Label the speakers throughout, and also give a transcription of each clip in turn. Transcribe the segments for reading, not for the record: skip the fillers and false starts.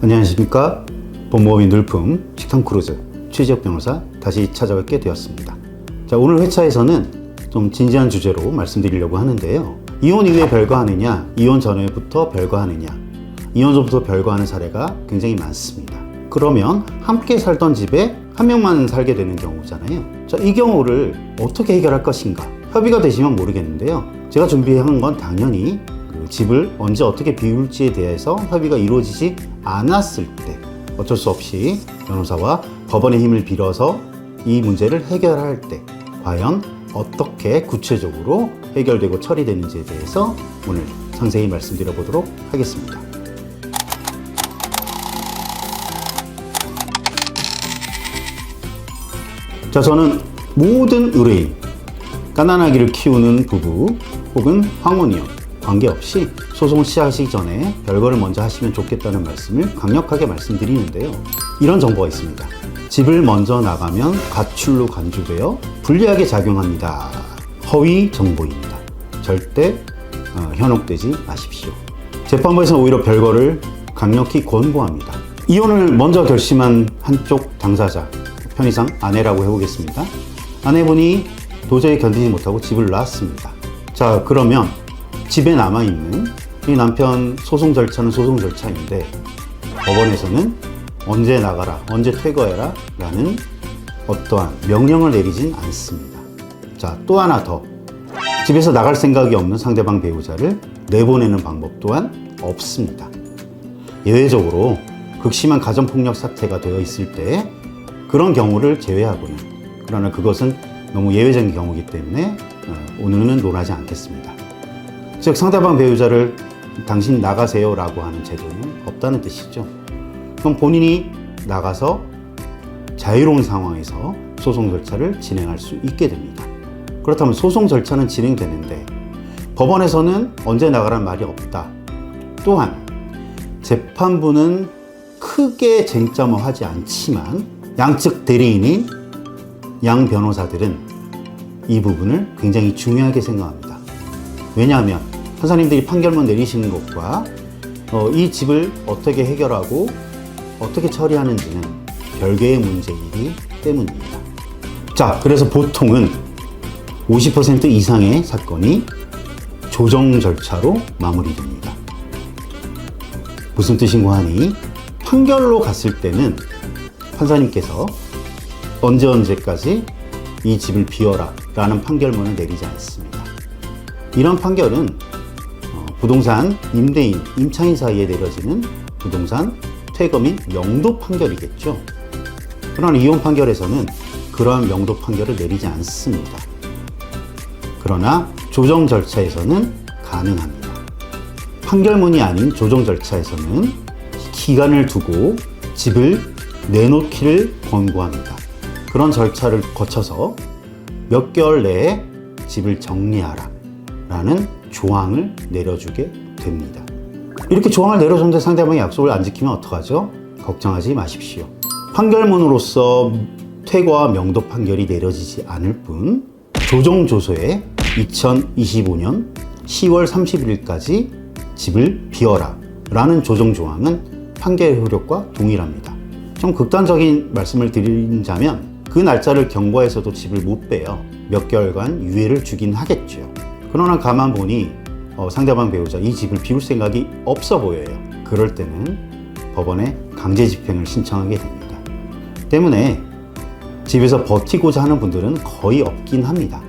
Speaker 1: 안녕하십니까. 법무법인 늘품 식탐크루즈 최지혁 변호사 다시 찾아뵙게 되었습니다. 자, 오늘 회차에서는 좀 진지한 주제로 말씀드리려고 하는데요. 이혼 이후에 별거하느냐, 이혼 전에부터 별거하느냐, 이혼 전부터 별거하는 사례가 굉장히 많습니다. 그러면 함께 살던 집에 한 명만 살게 되는 경우잖아요. 자, 이 경우를 어떻게 해결할 것인가? 협의가 되시면 모르겠는데요. 제가 준비한 건 당연히 그 집을 언제 어떻게 비울지에 대해서 협의가 이루어지지 않았을 때 어쩔 수 없이 변호사와 법원의 힘을 빌어서 이 문제를 해결할 때 과연 어떻게 구체적으로 해결되고 처리되는지에 대해서 오늘 상세히 말씀드려 보도록 하겠습니다. 자, 저는 모든 의뢰인, 가난아기를 키우는 부부 혹은 황혼이혼 관계없이 소송을 시작하시기 전에 별거를 먼저 하시면 좋겠다는 말씀을 강력하게 말씀드리는데요. 이런 정보가 있습니다. 집을 먼저 나가면 가출로 간주되어 불리하게 작용합니다. 허위 정보입니다. 절대 현혹되지 마십시오. 재판부에서는 오히려 별거를 강력히 권고합니다. 이혼을 먼저 결심한 한쪽 당사자, 편의상 아내라고 해보겠습니다. 아내분이 도저히 견디지 못하고 집을 놨습니다. 자, 그러면 집에 남아있는 이 남편 소송 절차는 소송 절차인데 법원에서는 언제 나가라, 언제 퇴거해라 라는 어떠한 명령을 내리진 않습니다. 자, 또 하나 더, 집에서 나갈 생각이 없는 상대방 배우자를 내보내는 방법 또한 없습니다. 예외적으로 극심한 가정폭력 사태가 되어 있을 때 그런 경우를 제외하고는, 그러나 그것은 너무 예외적인 경우이기 때문에 오늘은 논하지 않겠습니다. 즉, 상대방 배우자를 당신 나가세요 라고 하는 제도는 없다는 뜻이죠. 그럼 본인이 나가서 자유로운 상황에서 소송 절차를 진행할 수 있게 됩니다. 그렇다면 소송 절차는 진행되는데 법원에서는 언제 나가라는 말이 없다. 또한 재판부는 크게 쟁점을 하지 않지만 양측 대리인인 양 변호사들은 이 부분을 굉장히 중요하게 생각합니다. 왜냐하면 판사님들이 판결문 내리시는 것과 이 집을 어떻게 해결하고 어떻게 처리하는지는 별개의 문제이기 때문입니다. 자, 그래서 보통은 50% 이상의 사건이 조정 절차로 마무리됩니다. 무슨 뜻인고 하니, 판결로 갔을 때는 판사님께서 언제까지 이 집을 비워라 라는 판결문을 내리지 않습니다. 이런 판결은 부동산 임대인, 임차인 사이에 내려지는 부동산 퇴거 및 명도 판결이겠죠. 그러나 이혼 판결에서는 그러한 명도 판결을 내리지 않습니다. 그러나 조정 절차에서는 가능합니다. 판결문이 아닌 조정 절차에서는 기간을 두고 집을 내놓기를 권고합니다. 그런 절차를 거쳐서 몇 개월 내에 집을 정리하라 라는 조항을 내려주게 됩니다. 이렇게 조항을 내려줬는데 상대방이 약속을 안 지키면 어떡하죠? 걱정하지 마십시오. 판결문으로서 퇴거와 명도 판결이 내려지지 않을 뿐 조정조서에 2025년 10월 31일까지 집을 비워라 라는 조정조항은 판결 효력과 동일합니다. 좀 극단적인 말씀을 드리자면 그 날짜를 경과해서도 집을 못 빼요. 몇 개월간 유예를 주긴 하겠죠. 그러나 가만 보니 상대방 배우자 이 집을 비울 생각이 없어 보여요. 그럴 때는 법원에 강제 집행을 신청하게 됩니다. 때문에 집에서 버티고자 하는 분들은 거의 없긴 합니다.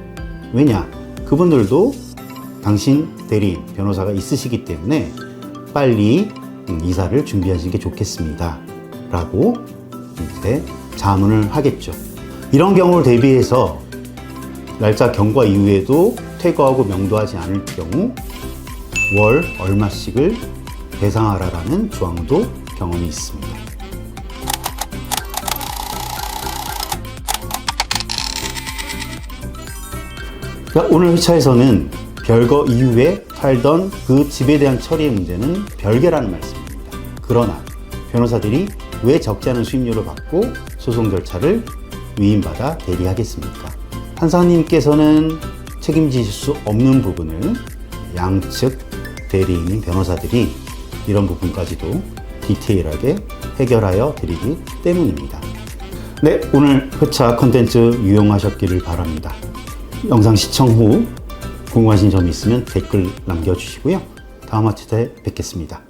Speaker 1: 왜냐? 그분들도 당신 대리인, 변호사가 있으시기 때문에 빨리 이사를 준비하시는 게 좋겠습니다 라고 이제 자문을 하겠죠. 이런 경우를 대비해서 날짜 경과 이후에도 퇴거하고 명도하지 않을 경우 월 얼마씩을 배상하라라는 조항도 경험이 있습니다. 오늘 회차에서는 별거 이후에 살던 그 집에 대한 처리의 문제는 별개라는 말씀입니다. 그러나 변호사들이 왜 적지 않은 수임료를 받고 소송 절차를 위임받아 대리하겠습니까? 판사님께서는 책임지실 수 없는 부분을 양측 대리인인 변호사들이 이런 부분까지도 디테일하게 해결하여 드리기 때문입니다. 네, 오늘 회차 컨텐츠 유용하셨기를 바랍니다. 영상 시청 후 궁금하신 점이 있으면 댓글 남겨주시고요. 다음 화차 때 뵙겠습니다.